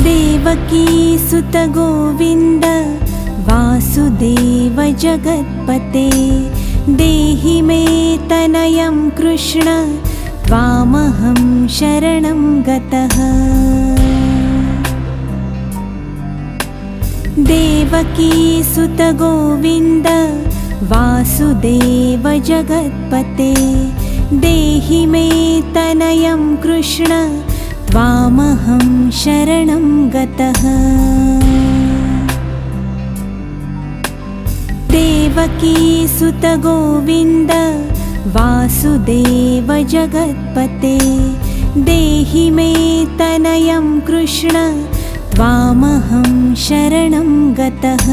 देवकी सुत गोविन्द वासुदेव जगत्पते देहि मे तनयं कृष्ण त्वामहं शरणं गतः। देवकी सुत गोविन्द वासुदेव जगत्पते देहि मे तनयं कृष्ण त्वामहं शरणं गतः। देवकी सुत गोविन्द वासुदेव जगत्पते देहि मे तनयं कृष्ण त्वामहं शरणं गतः।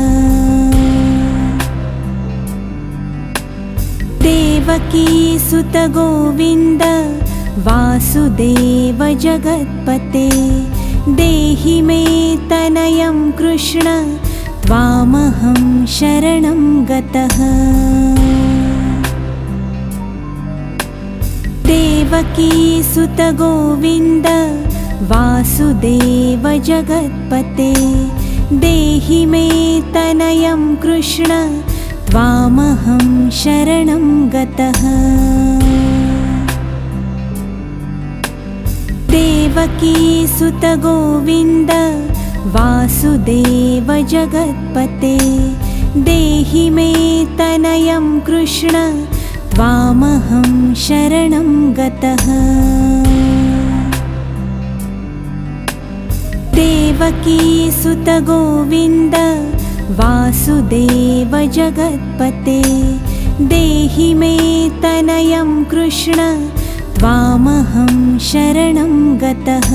देवकी सुत गोविन्द वासुदेव जगत्पते देहि मे तनयं कृष्ण त्वामहं शरणं गतः। देवकी सुत गोविन्द वासुदेव जगत्पते देहि मे तनयं कृष्ण त्वामहं शरणं गतः। देवकी सुत गोविन्द वासुदेव जगत्पते देहि मे तनयं कृष्ण त्वामहं शरणं गतः। देवकी सुत गोविन्द वासुदेव जगत्पते देहि मे तनयं कृष्ण त्वामहं शरणं गतः।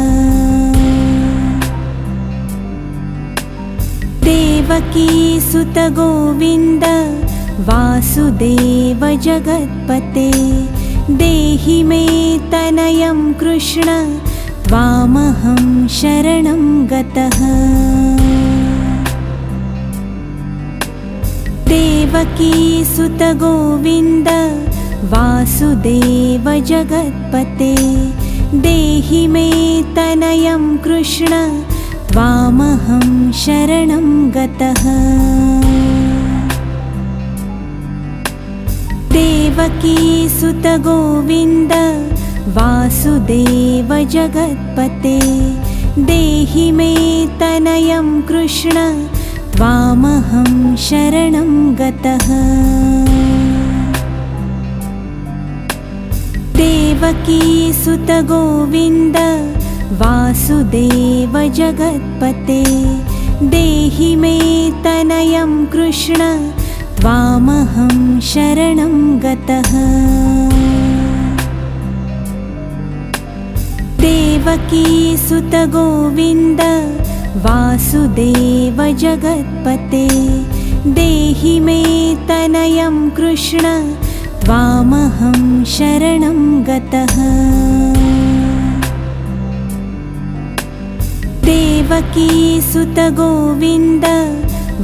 देवकी सुत गोविन्द वासुदेव जगत्पते देहि मे तनयं कृष्ण त्वामहं शरणं गतः। देवकी सुत गोविन्द वासुदेव जगत्पते देहि मे तनयं कृष्ण त्वामहं शरणं गतः। देवकी सुत गोविन्द वासुदेव जगत्पते देहि मे तनयं कृष्ण त्वामहं शरणं गतः। देवकी सुत गोविन्द वासुदेव जगत्पते देहि मे तनयं कृष्ण त्वामहं शरणं गतः। देवकी सुत गोविन्द वासुदेव जगत्पते देहि मे तनयं कृष्ण त्वामहं शरणं गतः। देवकी सुत गोविन्द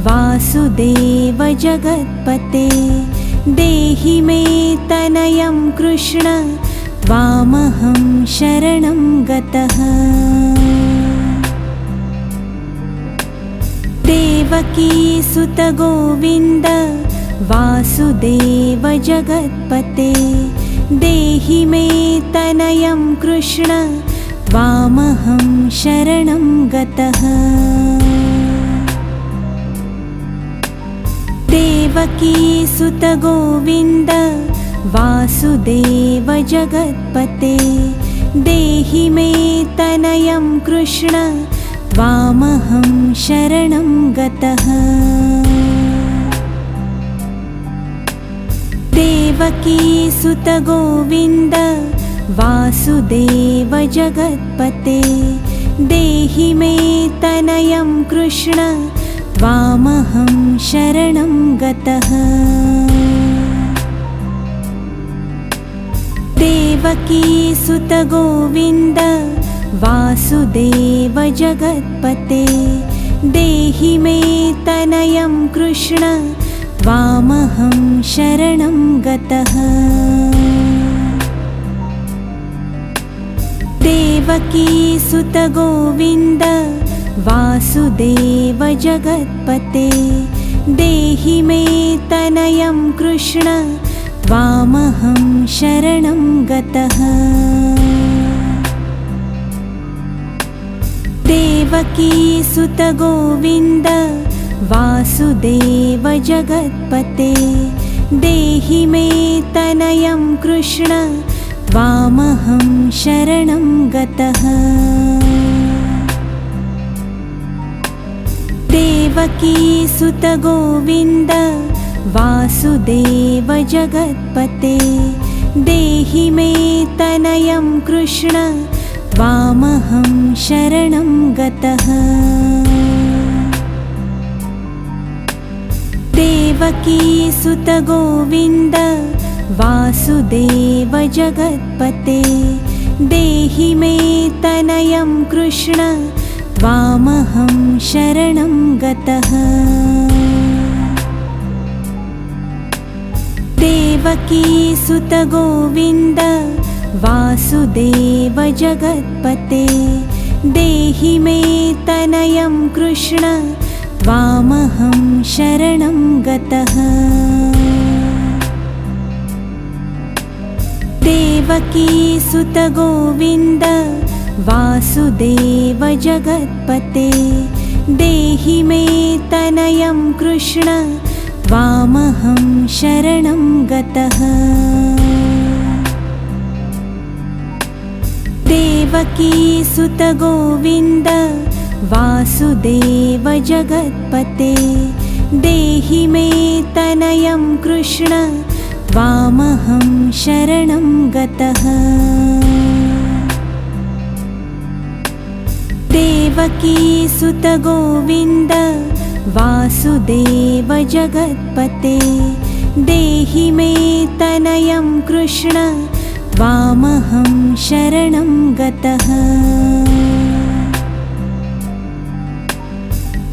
वासुदेव जगत्पते देहि मे तनयं कृष्ण त्वामहं शरणं गतः। देवकी सुत गोविन्द वासुदेव जगत्पते देहि मे तनयं कृष्ण त्वामहं शरणं गतः। देवकी सुत गोविन्द वासुदेव जगत्पते देहि मे तनयं कृष्ण त्वामहं शरणं गतः। देवकी सुत गोविन्द वासुदेव जगत्पते देहि मे तनयं कृष्ण त्वामहं शरणं गतः। देवकी सुत गोविन्द वासुदेव जगत्पते देहि मे तनयं कृष्ण त्वामहं शरणं गतः। देवकी सुत गोविन्द वासुदेव जगत्पते देहि मे तनयं कृष्ण त्वामहं शरणं गतः। देवकी सुत गोविन्द वासुदेव जगत्पते देहि मे तनयं कृष्ण त्वामहं शरणं गतः। देवकी सुत गोविन्द वासुदेव जगत्पते देहि मे तनयं कृष्ण त्वामहं शरणं गतः। देवकी सुत गोविन्द वासुदेव जगत्पते देहि मे तनयं कृष्ण त्वामहं शरणं गतः। देवकी सुत गोविन्द वासुदेव जगत्पते देहि मे तनयं कृष्ण त्वामहं शरणं गतः। देवकी सुत गोविन्द वासुदेव जगत्पते देहि मे तनयं कृष्ण त्वामहं शरणं गतः। देवकी सुत गोविन्द वासुदेव जगत्पते देहि मे तनयं कृष्ण त्वामहं शरणं गतः। देवकी सुत गोविन्द वासुदेव जगत्पते देहि मे तनयं कृष्ण त्वामहं शरणं गतः।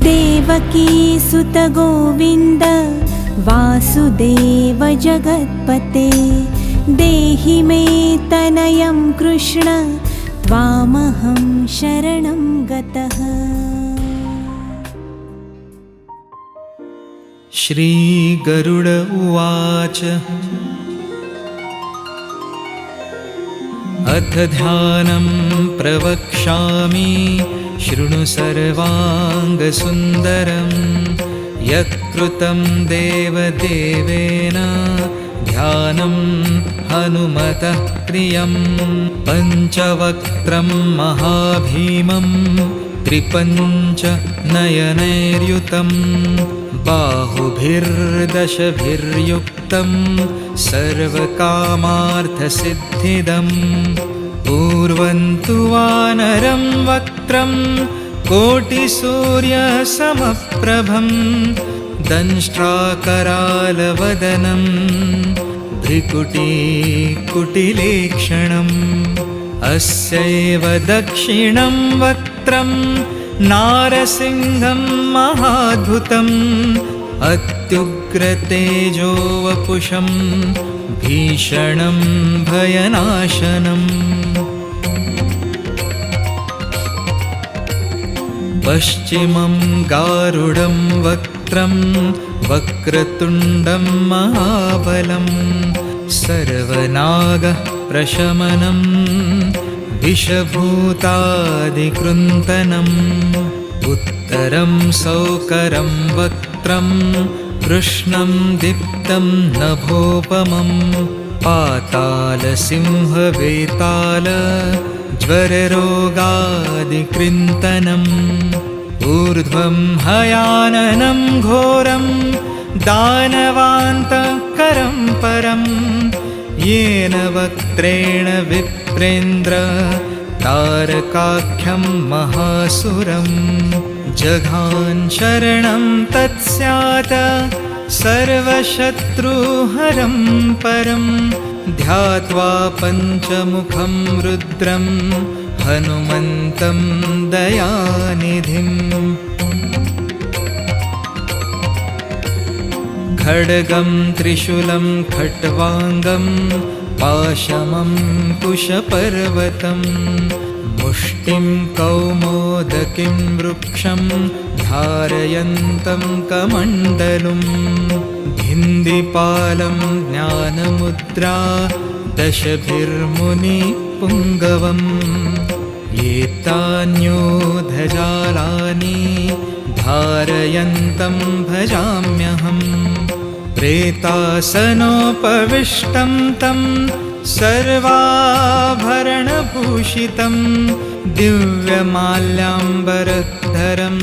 देवकी सुत गोविन्द वासुदेव जगत्पते देहि मे तनयं कृष्ण त्वामहं शरणं गतः। श्री गरुड उवाच अथ ध्यानं प्रवक्ष्यामि शृणु सर्वाङ्गसुन्दरं यत्कृतं देवदेवेन ध्यानं हनुमतः प्रियं पञ्चवक्त्रं महाभीमं त्रिपञ्चनयनैर्युतं बाहुभिर्दशभिर्युक्तं सर्वकामार्थसिद्धिदं पूर्वं तु वानरं वक्त्रं कोटिसूर्यसमप्रभं दंष्ट्राकरालवदनं भ्रिकुटीकुटिलेक्षणम् अस्यैव दक्षिणं वक्त्रं नारसिंहं महाद्भुतम् अत्युग्रतेजो वपुषं भीषणं भयनाशनम् पश्चिमं गारुडं वक्त्रं वक्रतुण्डं महाबलं सर्वनागप्रशमनं विषभूतादिकृन्तनम् उत्तरं सौकरं वक्त्रं कृष्णं दीप्तं नभोपमं पातालसिंहवेताल ज्वररोगादिकृन्तनम् ऊर्ध्वं हयाननं घोरं दानवान्तकरं परं येन वक्त्रेण विप्रेन्द्र तारकाख्यं महासुरं जघान शरणं तत्स्यात् सर्वशत्रुहरं परं ध्यात्वा पञ्चमुखं रुद्रं हनुमन्तं दयानिधिम् खड्गं त्रिशूलं खट्वाङ्गं पाशमं कुशपर्वतं मुष्टिं कौमोदकीं वृक्षं धारयन्तं कमण्डलुं भिन्दिपालं ज्ञानमुद्रा दशभिर्मुनिपुङ्गवम् एतान्योधजालानि धारयन्तं भजाम्यहम् प्रेतासनोपविष्टं तं सर्वाभरणभूषितं दिव्यमाल्याम्बरधरं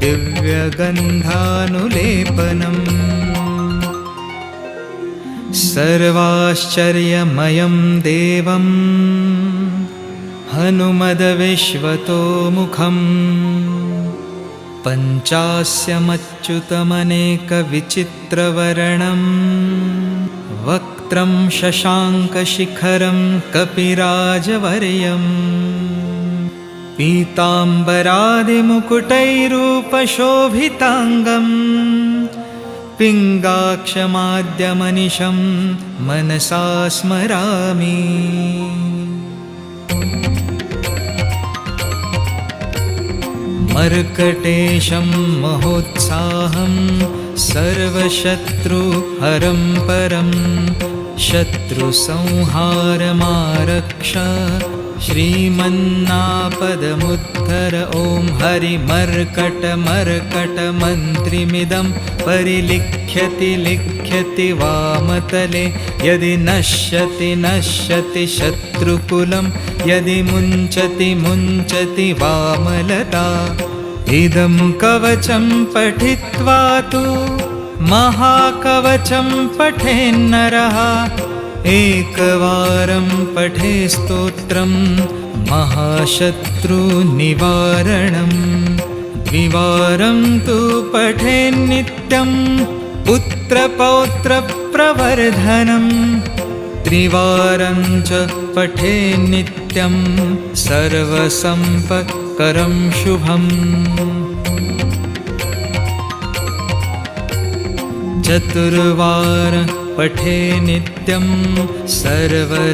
दिव्यगन्धानुलेपनम् सर्वाश्चर्यमयं देवं हनुमद्विश्वतोमुखम् पञ्चास्यमच्युतमनेकविचित्रवर्णं वक्त्रं शशाङ्कशिखरं कपिराजवर्यम् पीताम्बरादिमुकुटैरूपशोभिताङ्गं पिङ्गाक्षमाद्यमनिशं मनसा स्मरामि मर्कटेशं महोत्साहं सर्वशत्रुहरं परं शत्रुसंहारमारक्ष श्रीमन्नापदमुद्धर ॐ हरिमर्कटमर्कटमन्त्रिमिदं परिलिख्यति लिख्यति वामतले यदि नश्यति नश्यति शत्रुकुलं यदि मुञ्चति मुञ्चति वामलता इदं कवचं पठित्वा तु महाकवचं पठेन्नरः एकवारं पठे स्तोत्रं महाशत्रुनिवारणम् द्विवारं तु पठेन्नित्यं पुत्रपौत्रप्रवर्धनम् त्रिवारं च पठेन्नित्यं सर्वसम्पत्करं शुभम् चतुर्वार पठे नित्यं सर्वरोगनिवारणम्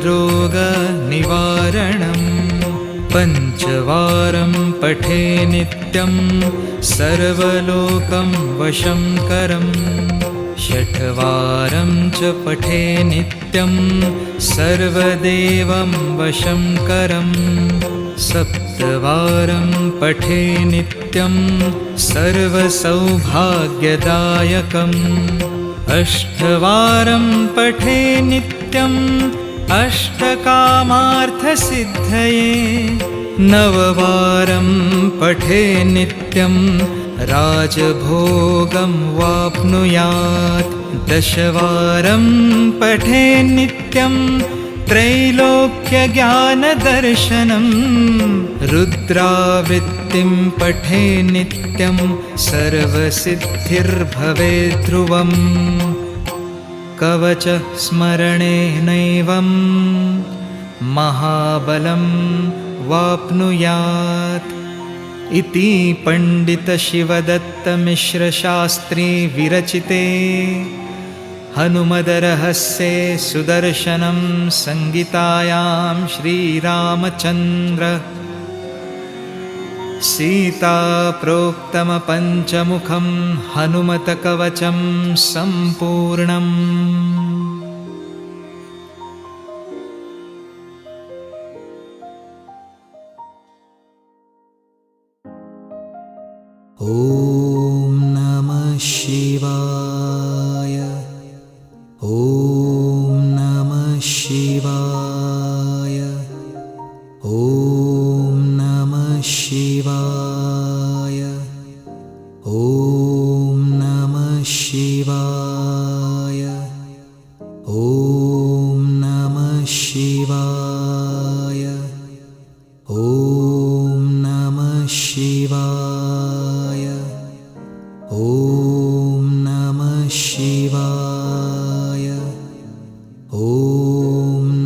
पञ्चवारं पठे नित्यं सर्वलोकं वशं करम् षट्वारं च पठे नित्यं सर्वदेवं वशं करम् सप्तवारं पठे नित्यं सर्वसौभाग्यदायकम् अष्टवारं पठे नित्यं अष्टकामार्थसिद्धये नववारं पठे नित्यं राजभोगं वाप्नुयात् दशवारं पठे नित्यं त्रैलोक्यज्ञानदर्शनं रुद्रावृत्तिं पठे नित्यं सर्वसिद्धिर्भवेत् ध्रुवम् कवचस्मरणेनैवं महाबलं वाप्नुयात् इति पण्डितशिवदत्तमिश्रशास्त्री विरचिते हनुमद्रहस्ये सुदर्शनं संहितायां श्रीरामचन्द्र सीताप्रोक्तमपञ्चमुखं हनुमत्कवचं सम्पूर्णम्। ॐ नमः शिवाय। ॐ नमः शिवाय। ॐ नमः शिवाय। ॐ नमः शिवाय। ॐ नमः शिवाय। ॐ नमः शिवाय। ॐ नमः शिवाय। ॐ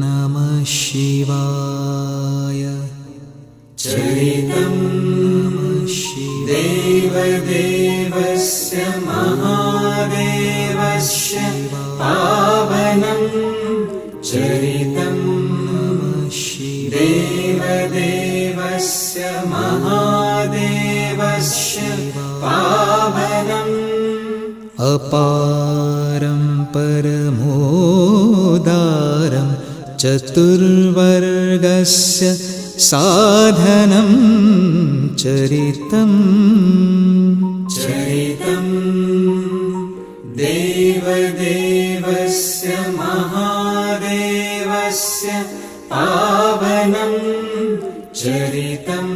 नमः शिवाय। चरितं देवदेवस्य महादेवस्य पावनं चरितं देवदेव महादेवस्य पावनम् अपारं परमोदारं चतुर्वर्गस्य साधनं चरितम् देवदेवस्य महादेवस्य पावनं चरितम्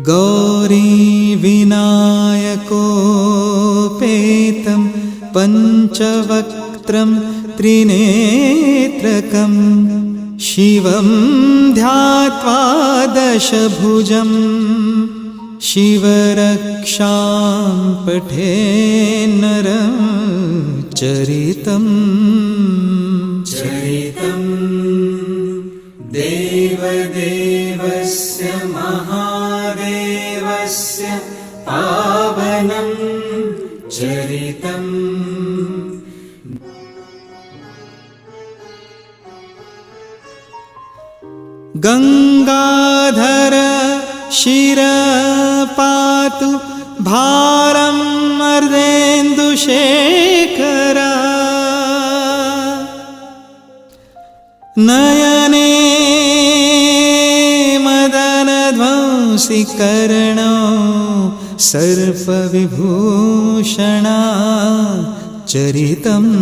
गौरी विनायकोपेतं पञ्चवक्त्रं त्रिनेत्रकं शिवं ध्यात्वा दशभुजं शिवरक्षां पठेन्नरं चरितम् देवदेवस्य महादेवस्य पावनं चरितम् गंगाधर शिरपातु भारं अर्धेन्दुशेखर नयने मदनध्वंसिकर्णो सर्पविभूषणा चरितम्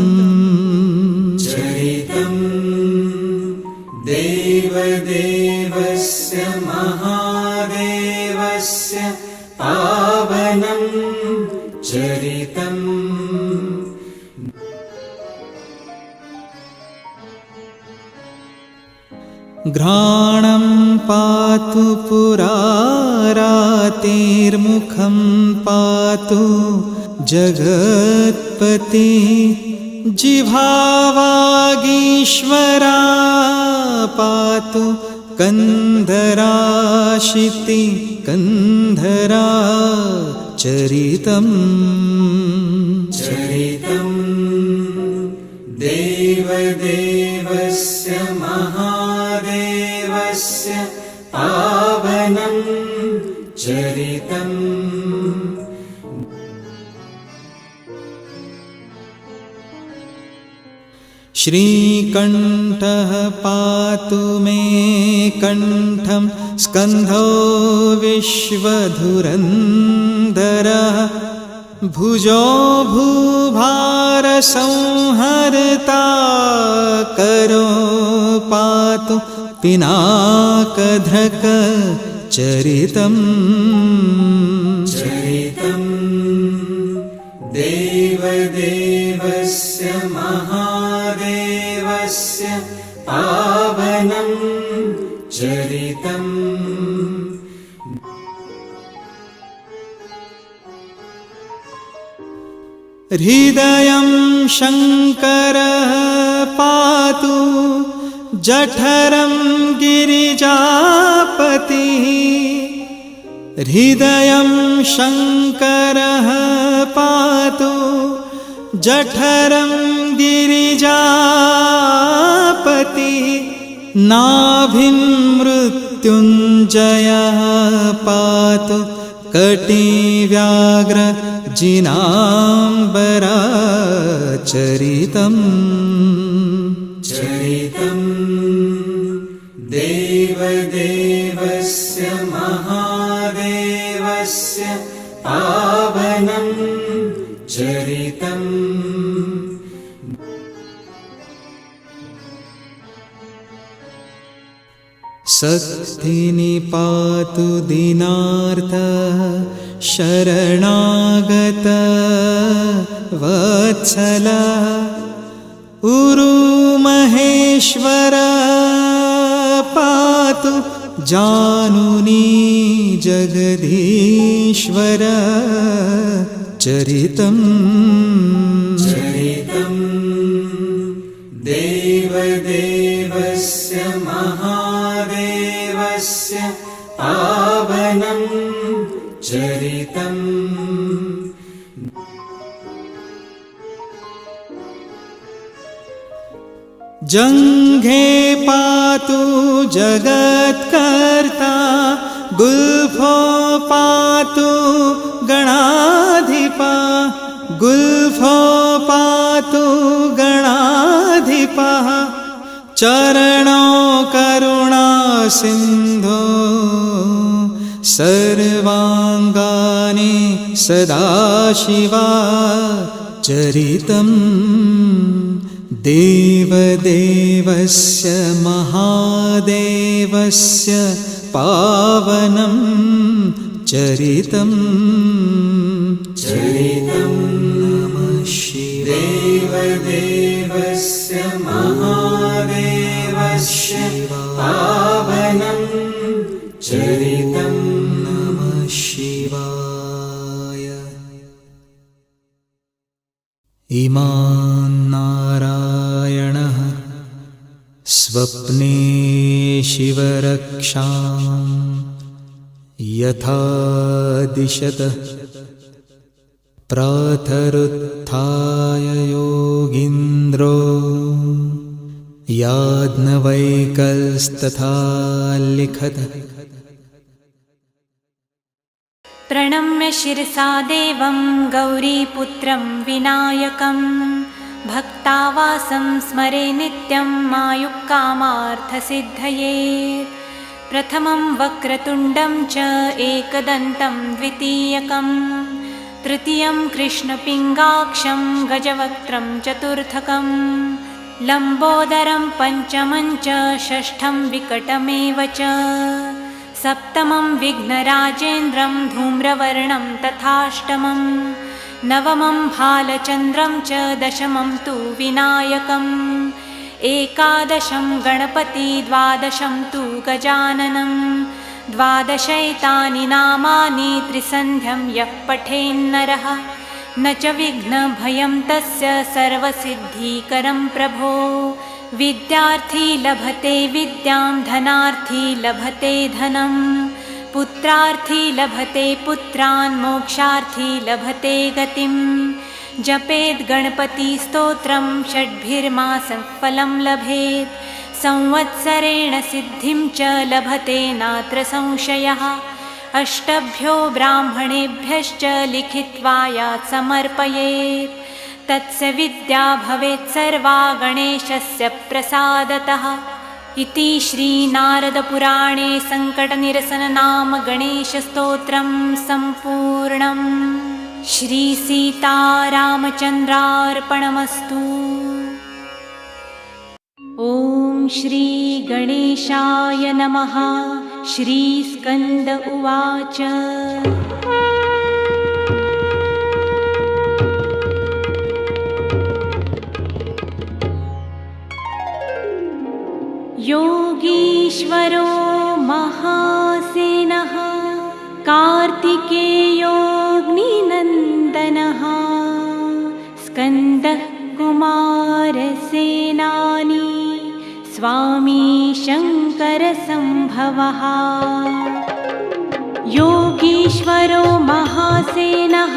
देवदेवस्य महादेवस्य पावनं चरितम् घ्राणं पातु पुरारातिर्मुखं पातु जगत्पति जिह्वावागीश्वरा पातु कंधराशिति कंधरा चरितम् देवदेवस्य महादेवस्य पावनं चरितम् श्रीकण्ठः पातु मे कण्ठं स्कन्धो विश्वधुरन्धरः भुजो भूभारसंहर्ता करो पातु पिनाकधृक चरितम् देवदेवस्य महादेवस्य पावनं चरितम् हृदयं शङ्करः पातु जठरं गिरिजापतिः हृदयं शङ्करः पातु जठरं गिरिजापतिः नाभिं मृत्युञ्जयः पातु कटिव्याघ्र जिनाम्बरा चरितम् देवदेवस्य महादेवस्य पावनं चरितम् शक्तिनि पातु दीनार्तः शरणागत वत्सलः उरुमहेश्वर पातु जानुनी जगदीश्वर चरितम् देवदेवस्य महादेवस्य पावनं चरितम् जङ्घे पातु जगत्कर्ता गुल्फो पातु गणाधिपा गुल्फो पातु गणाधिपः चरणो करुणा सिन्धो सर्वाङ्गानि सदाशिवा चरितं देवदेवस्य महादेवस्य पावनं चरितं नमः देवदेवस्य महादेवस्य पावनं चरितं नमः शिवाय। इमान् नारायणः स्वप्ने शिवरक्षां यथा दिशत प्रातरुत्थाय योगीन्द्रो याज्ञवल्क्यस्तथा लिखत। प्रणम्य शिरसा देवं गौरीपुत्रं विनायकं भक्तावासं स्मरे नित्यं मायुक्कामार्थसिद्धये। प्रथमं वक्रतुण्डं च एकदन्तं द्वितीयकं तृतीयं कृष्णपिङ्गाक्षं गजवक्त्रं चतुर्थकं लम्बोदरं पञ्चमं च षष्ठं विकटमेव च सप्तमं विघ्नराजेन्द्रं धूम्रवर्णं तथाष्टमं नवमं भालचन्द्रं च दशमं तु विनायकम् एकादशं गणपति द्वादशं तु गजाननं द्वादशैतानि नामानि त्रिसन्ध्यं यः पठेन्नरः न च विघ्नभयं तस्य सर्वसिद्धिकरं प्रभो। विद्यार्थी लभते विद्यां धनार्थी लभते धनं पुत्रार्थी लभते पुत्रान् मोक्षार्थी लभते गतिं। जपेद् गणपतिस्तोत्रं षड्भिर्मासं फलं लभेत् संवत्सरेण सिद्धिं च लभते नात्र संशयः। अष्टभ्यो ब्राह्मणेभ्यश्च लिखित्वा यात् समर्पयेत् तत्स विद्या भवेत् सर्वा गणेशस्य प्रसादतः। इति श्रीनारदपुराणे सङ्कटनिरसननाम गणेशस्तोत्रं सम्पूर्णम्। श्रीसीतारामचन्द्रार्पणमस्तु। ॐ श्रीगणेशाय नमः। श्रीस्कन्द उवाच योगीश्वरो महासेनः कार्तिकेयोऽग्निनन्दनः स्कन्दः कुमारसेनानी स्वामी शङ्करसम्भवः। योगीश्वरो महासेनः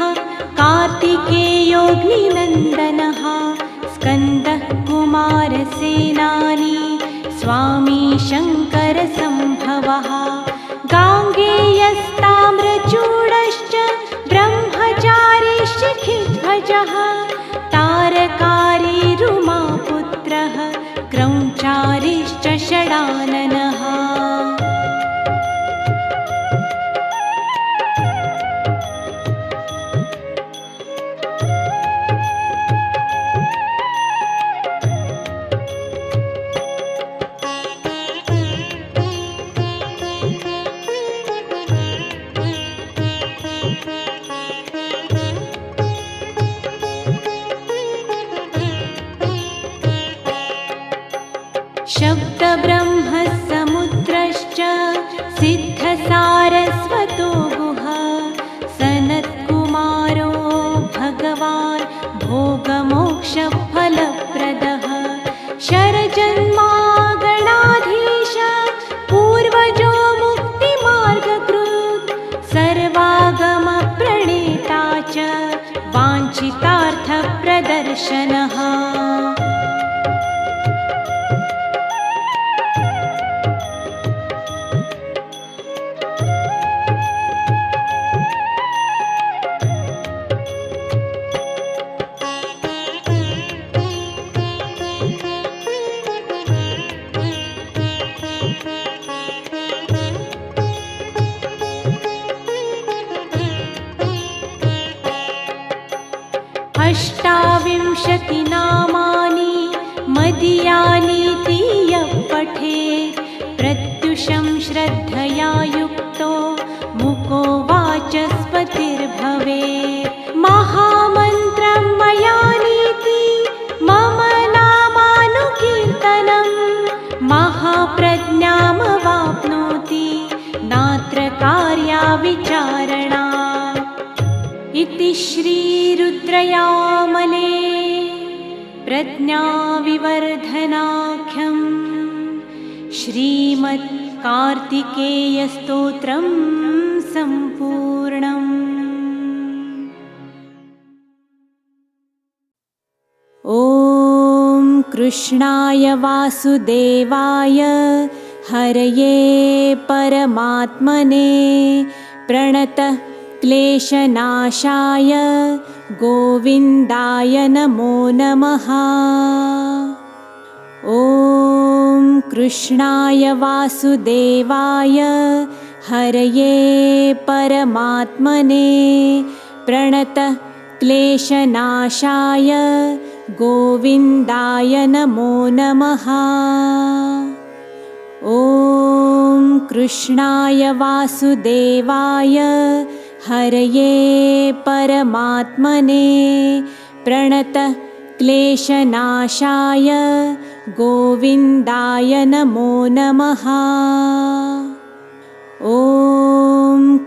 कार्तिकेयोऽग्निनन्दनः स्कन्दः कुमारसेनानी स्वामी शङ्करसम्भवः। गाङ्गेयस्ताम्रचूडश्च ब्रह्मचारिश्च शिखिध्वजः तारकारी रुमापुत्रः क्रौञ्चारिश्च षडाननः। शब्दब्रह्मसमुद्रश्च सिद्धसारस्वतो गुह सनत्कुमारो भगवान् भोगमोक्षफलप्रदः। शरजन्मा गणाधीश पूर्वजो मुक्तिमार्गकृत् सर्वागमप्रणेता च वाञ्छितार्थप्रदर्शनः। मदीयानीति यः पठेत् प्रत्युषं श्रद्धया युक्तो मुको वाचस्पतिर्भवेत्। महामन्त्रं मयानीति मम नामानुकीर्तनं महाप्रज्ञामवाप्नोति नात्र कार्या विचारणा। इति श्रीरुद्रयामले प्रज्ञाविवर्धनाख्यं श्रीमत्कार्तिकेयस्तोत्रं सम्पूर्णम्। ॐ कृष्णाय वासुदेवाय हरये परमात्मने प्रणतः क्लेशनाशाय गोविन्दाय नमो नमः। ॐ कृष्णाय वासुदेवाय हरये परमात्मने प्रणतः क्लेशनाशाय गोविन्दाय नमो नमः। ॐ कृष्णाय वासुदेवाय हरये परमात्मने प्रणतः क्लेशनाशाय गोविन्दाय नमो नमः। ॐ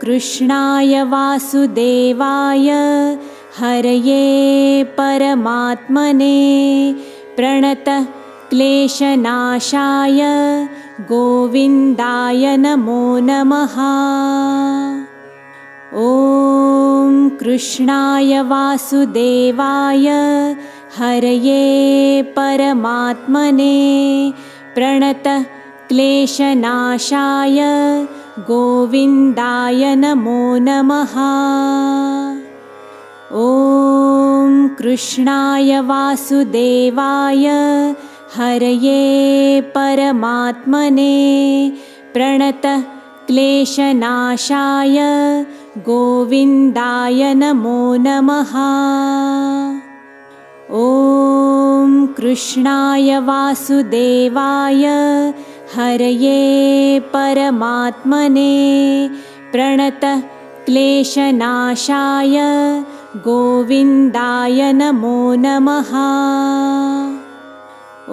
कृष्णाय वासुदेवाय हरये परमात्मने प्रणतः क्लेशनाशाय गोविन्दाय नमो नमः। ॐ कृष्णाय वासुदेवाय हरये परमात्मने प्रणतः क्लेशनाशाय गोविन्दाय नमो नमः। ॐ कृष्णाय वासुदेवाय हरये परमात्मने प्रणतः क्लेशनाशाय गोविन्दाय नमो नमः। ॐ कृष्णाय वासुदेवाय हरये परमात्मने प्रणतः क्लेशनाशाय गोविन्दाय नमो नमः।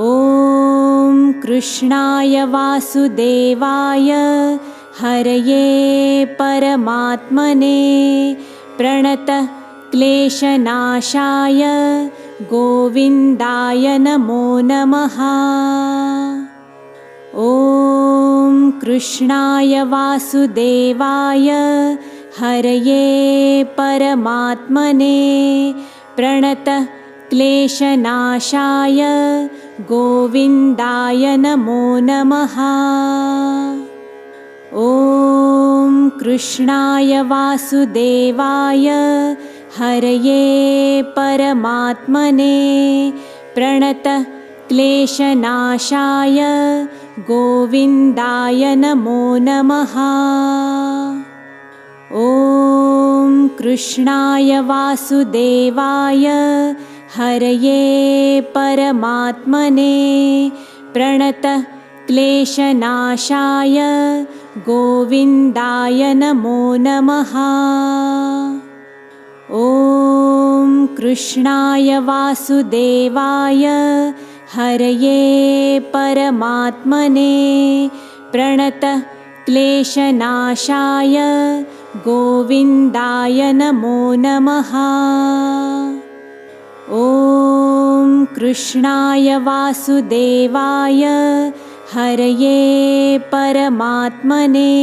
ॐ कृष्णाय वासुदेवाय हरये परमात्मने प्रणतः क्लेशनाशाय गोविन्दाय नमो नमः। ॐ कृष्णाय वासुदेवाय हरये परमात्मने प्रणतः क्लेशनाशाय गोविन्दाय नमो नमः। ॐ कृष्णाय वासुदेवाय हरये परमात्मने प्रणतः क्लेशनाशाय गोविन्दाय नमो नमः। ॐ कृष्णाय वासुदेवाय हरये परमात्मने प्रणतः क्लेशनाशाय गोविन्दाय नमो नमः। ॐ कृष्णाय वासुदेवाय हरये परमात्मने प्रणतः क्लेशनाशाय गोविन्दाय नमो नमः। ॐ कृष्णाय वासुदेवाय हरये परमात्मने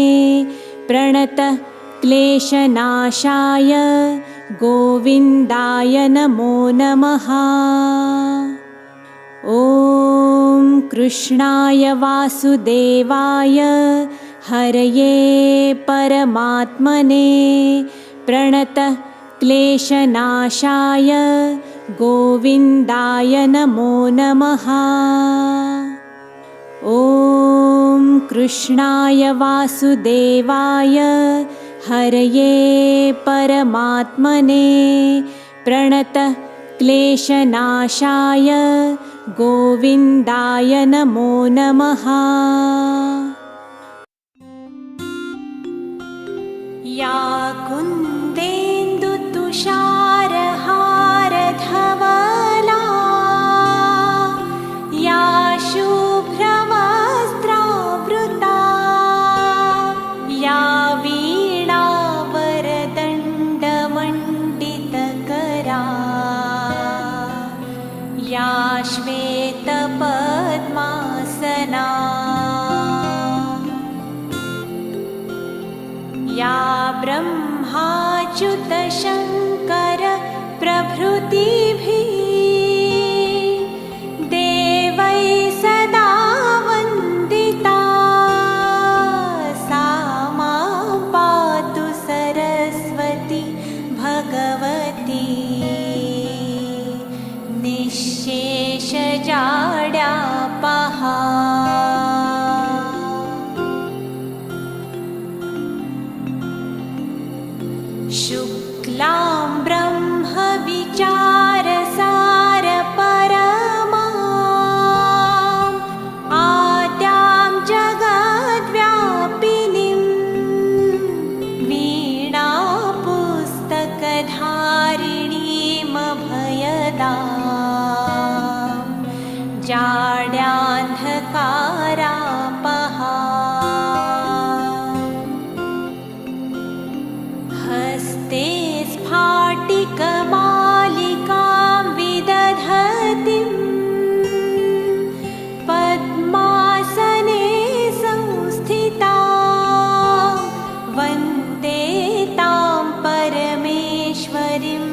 प्रणतः क्लेशनाशाय गोविन्दाय नमो नमः। ॐ कृष्णाय वासुदेवाय हरये परमात्मने प्रणतः क्लेशनाशाय गोविन्दाय नमो नमः। ॐ कृष्णाय वासुदेवाय हरये परमात्मने प्रणतः क्लेशनाशाय गोविन्दाय नमो नमः। या कुन्देन्दुतुषारहारधवला या शुभ्रवस्त्रावृता या वीणावरदण्डमण्डितकरा या श्वेतपद्मासना या ब्रह्माच्युतशङ्कर प्रभृतिभिः देवैः सदा वन्दिता सा मां पातु सरस्वती भगवती निःशेषजाड्यापहा। शुक्लां ब्रह्मविचारसारपरमाम् आद्यां जगद्व्यापिनीं वीणापुस्तकधारिणीमभयदां जाड्यान्धकारापहा। हस्ते स्फाटिकमालिकां विदधतीं पद्मासने संस्थिता वन्दे तां परमेश्वरीं